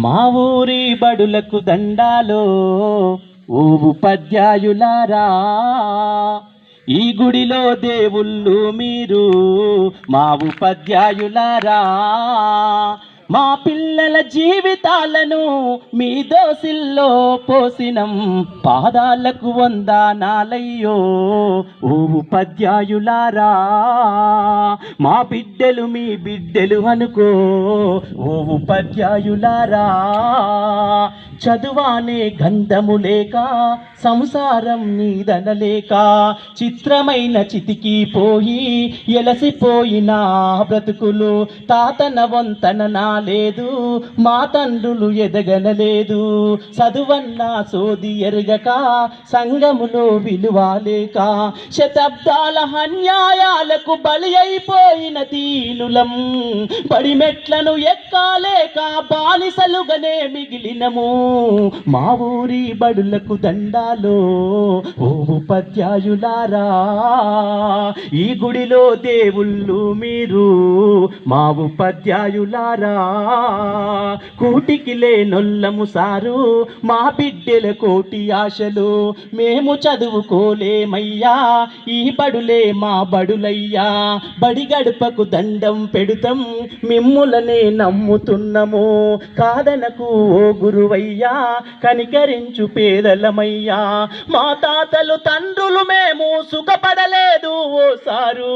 మా ఊరి బడులకు దండాలో ఓ ఉపాధ్యాయులారా, ఈ గుడిలో దేవుళ్ళు మీరు మా ఉపాధ్యాయులారా. మా పిల్లల జీవితాలను మీ దోసిల్లో పోసినం, పాదాలకు వందనాలయ్యో ఓ ఉపాధ్యాయులారా. మా బిడ్డలు మీ బిడ్డలు అనుకో ఓ ఉపాధ్యాయులారా. చదువానే గంధము లేక, సంసారం నీదనలేక, చిత్రమైన చితికి పోయి ఎలసిపోయిన బ్రతుకులు. తాతన వంతన నాలేదు, మా తండ్రులు ఎదగనలేదు. చదువన్న సోది ఎరగక, సంఘములో విలువాలేక, శతాబ్దాల అన్యాయాలకు బలి అయిపోయిన దీనులం. బడిమెట్లను ఎక్కాలేక బానిసలుగానే మిగిలినము. మా ఊరి బడులకు దండాలో ఓ ఉపాధ్యాయులారా, ఈ గుడిలో దేవుళ్ళు మీరు మా ఉపాధ్యాయులారా. కూటికి లేనొల్లము సారు, మా బిడ్డల కోటి ఆశలు. మేము చదువుకోలేమయ్యా, ఈ బడులే మా బడులయ్యా. బడి గడపకు దండం పెడుతాం, మిమ్ములనే నమ్ముతున్నాము. కాదనకు ఓ గురువయ్యా, కనికరించు పేదలమయ్యా. మా తాతలు తండ్రులు మేము సుఖపడలేదు ఓ సారు,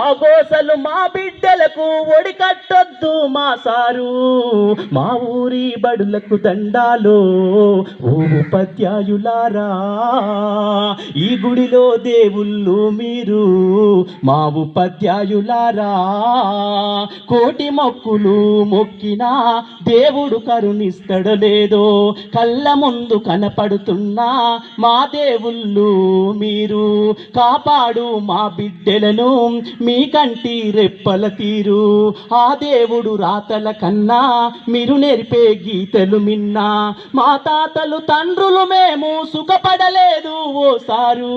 ఆ గోసలు మా బిడ్డలకు ఒడికట్టొద్దు మా సారు. మా ఊరి బడులకు దండాలో ఓ ఉపాధ్యాయులారా, ఈ గుడిలో దేవుళ్ళు మీరు మా ఉపాధ్యాయులారా. కోటి మొక్కులు మొక్కినా దేవుడు కరుణిస్తడలేదో, కళ్ళ ముందు కనపడుతున్నా మా దేవుళ్ళు మీరు. కాపాడు మా బిడ్డలను మీ కంటి రెప్పల తీరు. ఆ దేవుడు రాతల కన్నా మీరు నేర్పే గీతలు మిన్నా. మా తాతలు తండ్రులు మేము సుఖపడలేదు ఓ సారు,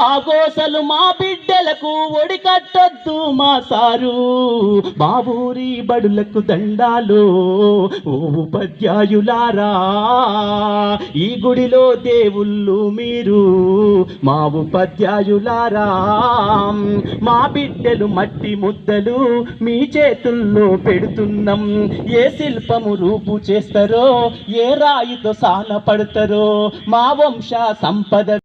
ఆ గోసలు మా బిడ్డలకు ఒడికట్టొద్దు మా సారు. మా ఊరి బడులకు దండాలు ఓ ఉపాధ్యాయులారా, ఈ గుడిలో దేవుళ్ళు మీరు మా ఉపాధ్యాయులారా. మా బిడ్డలు మట్టి ముద్దలు మీ చేతుల్లో పెడుతున్నాం. ఏ శిల్పము రూపు చేస్తారో, ఏ రాయితో సాన పడతారో, మా వంశ సంపద